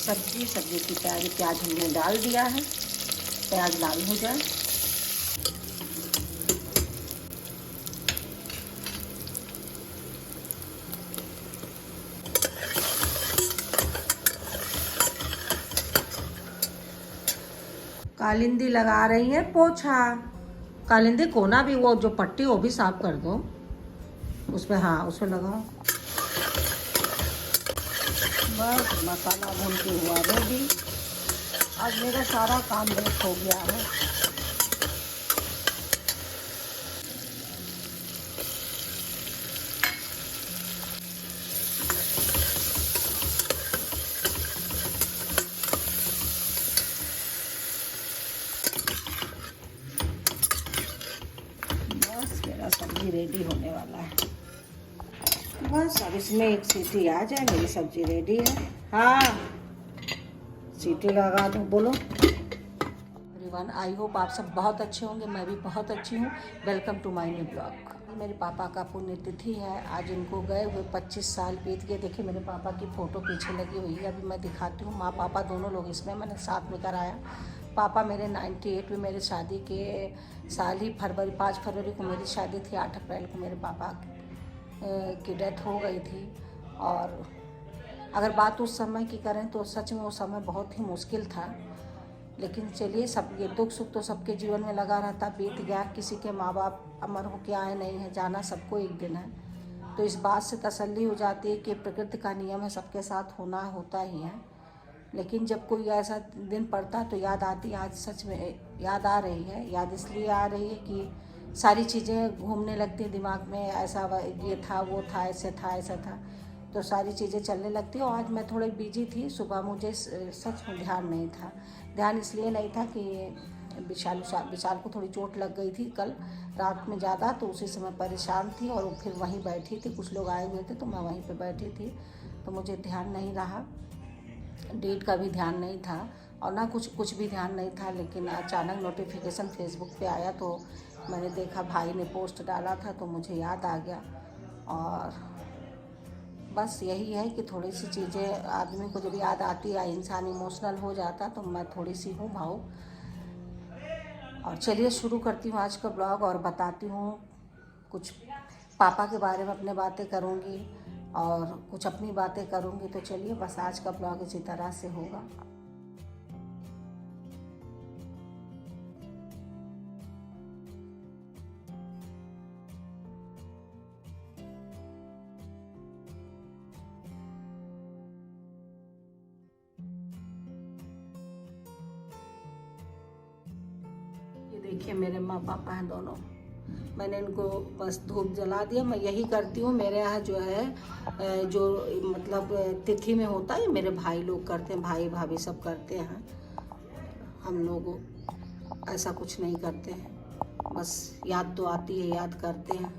सब्जी की तैयारी। प्याज हमने डाल दिया है, प्याज लाल हो जाए। कालिंदी लगा रही है पोछा। कालिंदी कोना भी वो जो पट्टी वो भी साफ कर दो उसमें। हाँ उसमें लगाओ। बस मसाला भून के हुआ रेडी। आज मेरा सारा काम लेट हो गया है। बस मेरा सब्जी रेडी होने वाला है। बस अब इसमें एक सीटी आ जाए, मेरी सब्जी रेडी है। हाँ सीटी लगा दूँ। बोलो एवरीवन, आई होप आप सब बहुत अच्छे होंगे। मैं भी बहुत अच्छी हूँ। Welcome to my new blog. मेरे पापा का पुण्यतिथि है आज। इनको गए हुए 25 साल बीत गए। देखिए मेरे पापा की फ़ोटो पीछे लगी हुई है, अभी मैं दिखाती हूँ। माँ पापा दोनों लोग इसमें मैंने साथ में कराया। पापा मेरे 98 में मेरे शादी के साल ही 5 फरवरी को मेरी शादी थी। 8 अप्रैल को मेरे पापा की डेथ हो गई थी। और अगर बात उस समय की करें तो सच में वो समय बहुत ही मुश्किल था। लेकिन चलिए, सब ये दुख सुख तो सबके जीवन में लगा रहता, बीत गया। किसी के माँ बाप अमर होके आए नहीं हैं, जाना सबको एक दिन है। तो इस बात से तसल्ली हो जाती है कि प्रकृति का नियम है, सबके साथ होना होता ही है। लेकिन जब कोई ऐसा दिन पड़ता तो याद आती। आज सच में याद आ रही है। याद इसलिए आ रही है कि सारी चीज़ें घूमने लगती हैं दिमाग में। ऐसा ये था, वो था, ऐसे था, ऐसा था, तो सारी चीज़ें चलने लगती। और आज मैं थोड़ी बिजी थी। सुबह मुझे सच में ध्यान नहीं था। ध्यान इसलिए नहीं था कि विशाल को थोड़ी चोट लग गई थी कल रात में ज़्यादा, तो उसी समय परेशान थी। और फिर वहीं बैठी थी, कुछ लोग आए हुए थे तो मैं वहीं पे बैठी थी, तो मुझे ध्यान नहीं रहा। डेट का भी ध्यान नहीं था और ना कुछ भी ध्यान नहीं था। लेकिन अचानक नोटिफिकेशन फेसबुक पे आया तो मैंने देखा, भाई ने पोस्ट डाला था तो मुझे याद आ गया। और बस यही है कि थोड़ी सी चीज़ें आदमी को जब याद आती है, इंसान इमोशनल हो जाता, तो मैं थोड़ी सी हूँ भावुक। और चलिए शुरू करती हूँ आज का ब्लॉग और बताती हूँ कुछ पापा के बारे में। अपने बातें करूँगी और कुछ अपनी बातें करूँगी। तो चलिए, बस आज का ब्लॉग इसी तरह से होगा। ये देखिए मेरे माँ पापा हैं दोनों। मैंने इनको बस धूप जला दिया। मैं यही करती हूँ। मेरे यहाँ जो है जो मतलब तिथि में होता है, मेरे भाई लोग करते हैं, भाई भाभी सब करते हैं। हम लोग ऐसा कुछ नहीं करते हैं, बस याद तो आती है, याद करते हैं।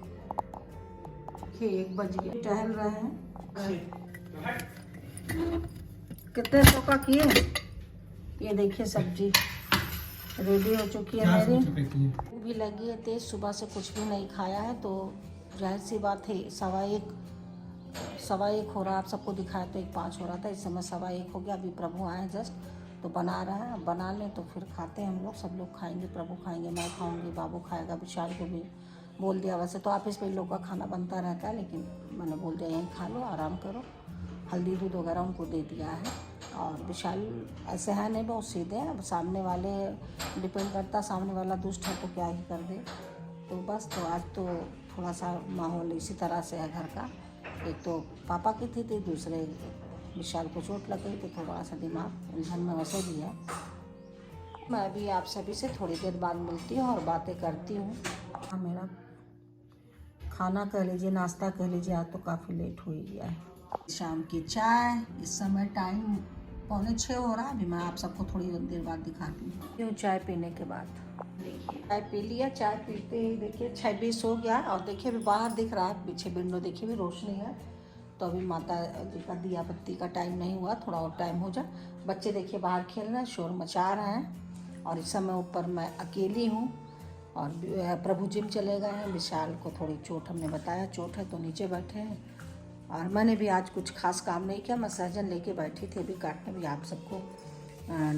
देखिए 1 बज गए, टहल रहे हैं। कितने सौ का किए? ये देखिए सब्जी रेडी हो चुकी है मेरी। भूख भी लगी है तेज, सुबह से कुछ भी नहीं खाया है, तो जाहिर सी बात है 1:15 हो रहा है। आप सबको दिखाया तो 1:05 हो रहा था, इस समय 1:15 हो गया। अभी प्रभु आए जस्ट, तो बना रहा है। बना लें तो फिर खाते हैं हम लोग। सब लोग खाएंगे, प्रभु खाएंगे, मैं खाऊंगी, बाबू खाएगा, विशाल को भी बोल दिया। वैसे तो ऑफिस में इन लोग का खाना बनता रहता है, लेकिन मैंने बोल दिया यहीं खा लो, आराम करो। हल्दी दूध वगैरह उनको दे दिया है। और विशाल ऐसे है नहीं, बहुत सीधे हैं। अब सामने वाले डिपेंड करता, सामने वाला दुष्ट है तो क्या ही कर दे। तो बस, तो आज तो थोड़ा सा माहौल इसी तरह से है घर का। एक तो पापा की थी, दूसरे विशाल को चोट लग गई, तो थोड़ा सा दिमाग उलझन में वैसे भी है। मैं अभी आप सभी से थोड़ी देर बाद मिलती हूँ और बातें करती हूँ। मेरा खाना कह लीजिए, नाश्ता कह लीजिए, आज तो काफ़ी लेट हो ही गया है। शाम की चाय, इस समय टाइम 5:45 हो रहा है। अभी मैं आप सबको थोड़ी देर बाद दिखाती हूँ। चाय पीने के बाद देखिए चाय पी लिया। चाय पीते ही देखिए 6:20 हो गया। और देखिए अभी बाहर दिख रहा है, पीछे विंडो देखिए भी रोशनी है। तो अभी माता जी का दिया बत्ती का टाइम नहीं हुआ, थोड़ा और टाइम हो जाए। बच्चे देखिए बाहर खेल रहे हैं, शोर मचा रहे हैं। और इस समय ऊपर मैं अकेली हूँ। और प्रभु जिम चले गए हैं। विशाल को थोड़ी चोट, हमने बताया चोट है, तो नीचे बैठे हैं। और मैंने भी आज कुछ खास काम नहीं किया, मैं सहजन लेके बैठी थी अभी काटने। भी आप सबको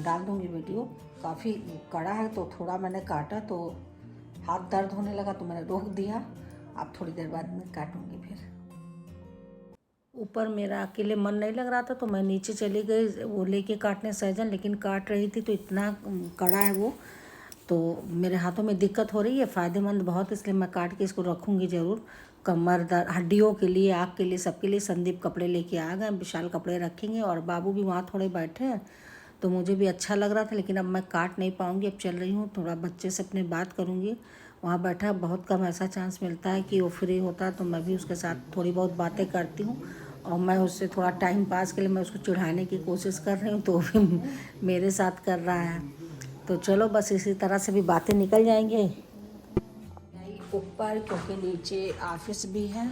डाल दूँगी वीडियो। काफ़ी कड़ा है तो थोड़ा मैंने काटा तो हाथ दर्द होने लगा तो मैंने रोक दिया। अब थोड़ी देर बाद मैं काटूँगी फिर। ऊपर मेरा अकेले मन नहीं लग रहा था तो मैं नीचे चली गई वो लेके काटने सहजन, लेकिन काट रही थी तो इतना कड़ा है वो, तो मेरे हाथों में दिक्कत हो रही है। फ़ायदेमंद बहुत, इसलिए मैं काट के इसको रखूँगी ज़रूर। कमर दर्द, हड्डियों के लिए, आँख के लिए, सबके लिए संदीप कपड़े लेके आ गए, विशाल कपड़े रखेंगे। और बाबू भी वहाँ थोड़े बैठे हैं तो मुझे भी अच्छा लग रहा था, लेकिन अब मैं काट नहीं पाऊँगी। अब चल रही हूँ, थोड़ा बच्चे से अपने बात करूँगी। वहाँ बैठा बहुत कम ऐसा चांस मिलता है कि वो फ्री होता है तो मैं भी उसके साथ थोड़ी बहुत बातें करती हूँ। और मैं उससे थोड़ा टाइम पास के लिए मैं उसको चिढ़ाने की कोशिश कर रही हूँ तो वो भी मेरे साथ कर रहा है। तो चलो बस इसी तरह से भी बातें निकल जाएंगे। ऊपर क्योंकि नीचे ऑफिस भी है,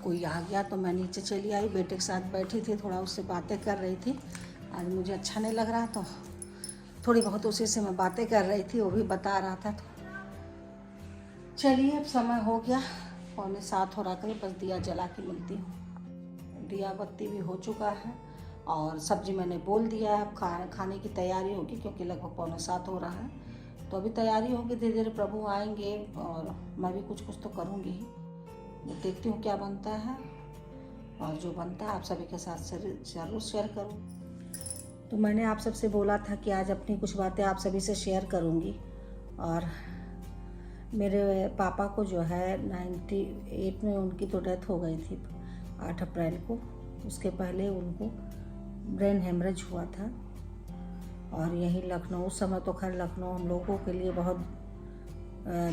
कोई आ गया तो मैं नीचे चली आई। बेटे के साथ बैठी थी, थोड़ा उससे बातें कर रही थी। आज मुझे अच्छा नहीं लग रहा तो थोड़ी बहुत उसी से मैं बातें कर रही थी, वो भी बता रहा था। तो चलिए अब समय हो गया, 6:45 हो रहा, करीब बस दिया जला के मिलती हूँ। दिया बत्ती भी हो चुका है और सब्जी मैंने बोल दिया है। अब खाने की तैयारी होगी क्योंकि लगभग 6:45 हो रहा है, तो अभी तैयारी होगी। धीरे धीरे प्रभु आएंगे और मैं भी कुछ कुछ तो करूँगी ही। देखती हूँ क्या बनता है और जो बनता है आप सभी के साथ ज़रूर शेयर करूँ। तो मैंने आप सबसे बोला था कि आज अपनी कुछ बातें आप सभी से शेयर करूँगी। और मेरे पापा को जो है 98 में उनकी तो डेथ हो गई थी 8 अप्रैल को। उसके पहले उनको ब्रेन हेमरेज हुआ था और यहीं लखनऊ, उस समय तो खैर लखनऊ हम लोगों के लिए बहुत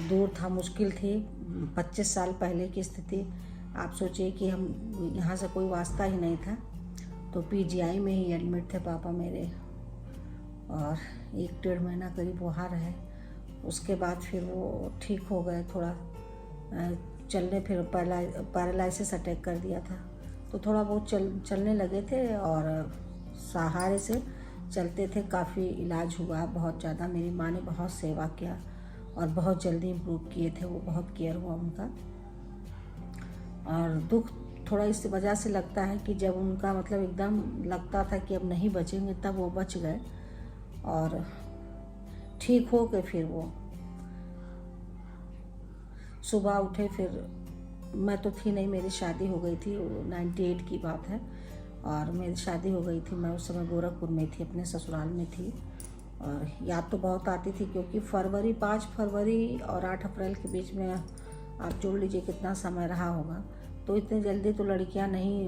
दूर था, मुश्किल थी। 25 साल पहले की स्थिति आप सोचिए कि हम यहाँ से कोई वास्ता ही नहीं था। तो पीजीआई में ही एडमिट थे पापा मेरे और 1-1.5 महीना करीब वहाँ रहे। उसके बाद फिर वो ठीक हो गए, थोड़ा चलने, फिर पैरालिसिस अटैक कर दिया था तो थोड़ा बहुत चलने लगे थे और सहारे से चलते थे। काफ़ी इलाज हुआ बहुत ज़्यादा, मेरी माँ ने बहुत सेवा किया और बहुत जल्दी इम्प्रूव किए थे वो, बहुत केयर हुआ उनका। और दुख थोड़ा इस वजह से लगता है कि जब उनका मतलब एकदम लगता था कि अब नहीं बचेंगे तब वो बच गए और ठीक हो गए। फिर वो सुबह उठे, फिर मैं तो थी नहीं, मेरी शादी हो गई थी, 98 की बात है और मेरी शादी हो गई थी। मैं उस समय गोरखपुर में थी, अपने ससुराल में थी। और याद तो बहुत आती थी क्योंकि 5 फरवरी और 8 अप्रैल के बीच में आप जोड़ लीजिए कितना समय रहा होगा। तो इतनी जल्दी तो लड़कियां नहीं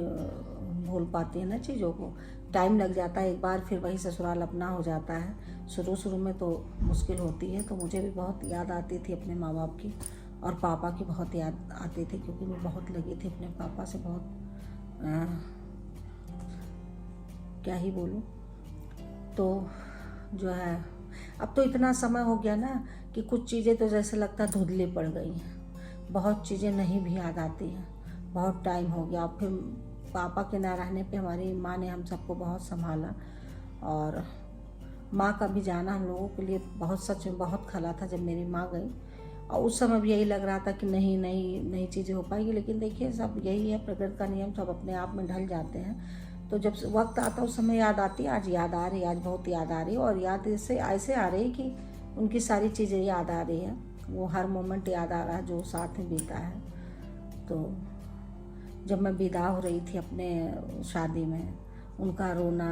भूल पाती हैं ना चीज़ों को, टाइम लग जाता है। एक बार फिर वही ससुराल अपना हो जाता है। शुरू में तो मुश्किल होती है। तो मुझे भी बहुत याद आती थी अपने माँ बाप की और पापा की बहुत याद आती थी क्योंकि मैं बहुत लगी थी अपने पापा से, बहुत क्या ही बोलूँ। तो जो है अब तो इतना समय हो गया ना कि कुछ चीज़ें तो जैसे लगता है धुंधली पड़ गई हैं, बहुत चीज़ें नहीं भी याद आती हैं। बहुत टाइम हो गया। फिर पापा के ना रहने पे हमारी माँ ने हम सबको बहुत संभाला और माँ का भी जाना हम लोगों के लिए बहुत, सच में बहुत खला था जब मेरी माँ गई। और उस समय भी यही लग रहा था कि नई चीज़ें हो पाएगी, लेकिन देखिए सब यही है, प्रकृति का नियम, सब अपने आप में ढल जाते हैं। तो जब वक्त आता उस समय याद आती है। आज याद आ रही है, आज बहुत याद आ रही है और याद ऐसे आ रही है कि उनकी सारी चीज़ें याद आ रही है, वो हर मोमेंट याद आ रहा है जो साथ में बीता है। तो जब मैं विदा हो रही थी अपने शादी में, उनका रोना,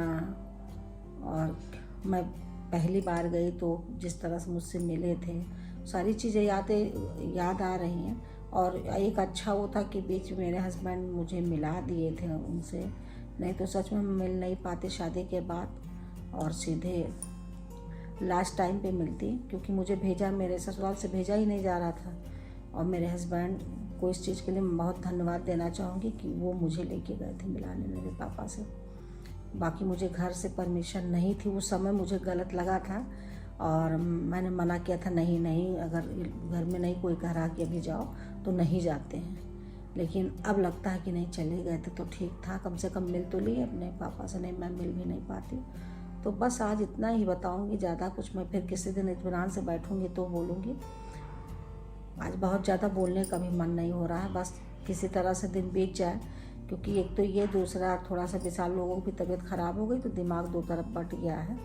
और मैं पहली बार गई तो जिस तरह से मुझसे मिले थे, सारी चीज़ें याद आ रही हैं। और एक अच्छा वो था कि बीच में मेरे हस्बैंड मुझे मिला दिए थे उनसे, नहीं तो सच में मिल नहीं पाते शादी के बाद और सीधे लास्ट टाइम पे मिलती, क्योंकि मुझे भेजा, मेरे ससुराल से भेजा ही नहीं जा रहा था। और मेरे हस्बैंड को इस चीज़ के लिए मैं बहुत धन्यवाद देना चाहूँगी कि वो मुझे लेके गए थे मिलाने मेरे पापा से। बाकी मुझे घर से परमिशन नहीं थी उस समय, मुझे गलत लगा था और मैंने मना किया था, नहीं अगर घर में नहीं कोई कह रहा कि अभी जाओ तो नहीं जाते हैं। लेकिन अब लगता है कि नहीं, चले गए थे तो ठीक था, कम से कम मिल तो लिए अपने पापा से। नहीं, मैं मिल भी नहीं पाती। तो बस आज इतना ही बताऊंगी, ज़्यादा कुछ मैं फिर किसी दिन इत्मीनान से बैठूंगी तो बोलूँगी। आज बहुत ज़्यादा बोलने का भी मन नहीं हो रहा है, बस किसी तरह से दिन बीत जाए क्योंकि एक तो ये, दूसरा थोड़ा सा विशाल लोगों की तबीयत ख़राब हो गई तो दिमाग दो तरफ बट गया है।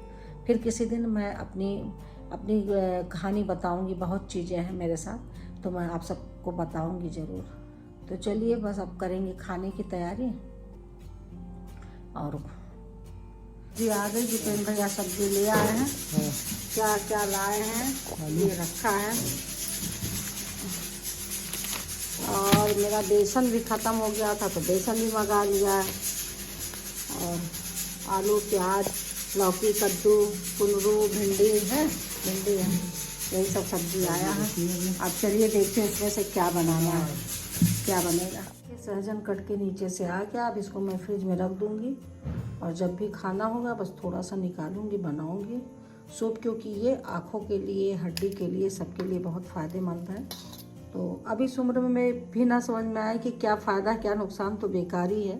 फिर किसी दिन मैं अपनी कहानी बताऊंगी, बहुत चीज़ें हैं मेरे साथ, तो मैं आप सबको बताऊंगी ज़रूर। तो चलिए बस अब करेंगे खाने की तैयारी। और जी आ गई, जितेंद्र भैया सब्जी ले आए हैं। क्या क्या लाए हैं ये रखा है। और मेरा बेसन भी ख़त्म हो गया था तो बेसन भी मंगा लिया है। और आलू, प्याज, लौकी, कद्दू, कुंदरू, भिंडी है, यही सब सब्जी आया है। अब चलिए देखते हैं इसमें से क्या बनाना है, क्या बनेगा। सहजन कट के नीचे से आ गया। अब इसको मैं फ्रिज में रख दूँगी और जब भी खाना होगा बस थोड़ा सा निकालूंगी, बनाऊंगी सूप, क्योंकि ये आँखों के लिए, हड्डी के लिए, सबके लिए बहुत फ़ायदेमंद है। तो अभी इस उम्र में भी ना समझ में आए कि क्या फ़ायदा क्या नुकसान, तो बेकार ही है।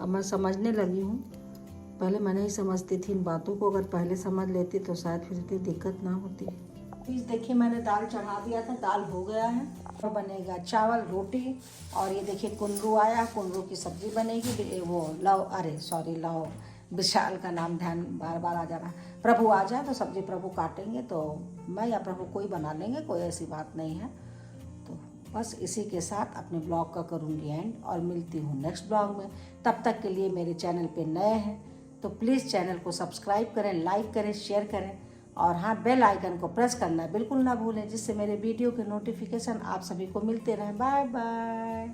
अब मैं समझने लगी हूँ, पहले मैं नहीं समझती थी इन बातों को। अगर पहले समझ लेती तो शायद फिर इतनी दिक्कत ना होती। प्लीज़ देखिए, मैंने दाल चढ़ा दिया था, दाल हो गया है। और बनेगा चावल, रोटी, और ये देखिए कुंदरू आया, कुंदरू की सब्ज़ी बनेगी। वो लव विशाल का नाम ध्यान बार बार आ जा रहा है। प्रभु आ जाए तो सब्ज़ी प्रभु काटेंगे, तो मैं या प्रभु कोई बना लेंगे, कोई ऐसी बात नहीं है। तो बस इसी के साथ अपने ब्लॉग का करूँगी एंड, और मिलती हूँ नेक्स्ट ब्लॉग में। तब तक के लिए मेरे चैनल पे नए हैं तो प्लीज़ चैनल को सब्सक्राइब करें, लाइक करें, शेयर करें, और हाँ, बेल आइकन को प्रेस करना बिल्कुल ना भूलें, जिससे मेरे वीडियो के नोटिफिकेशन आप सभी को मिलते रहें। Bye bye.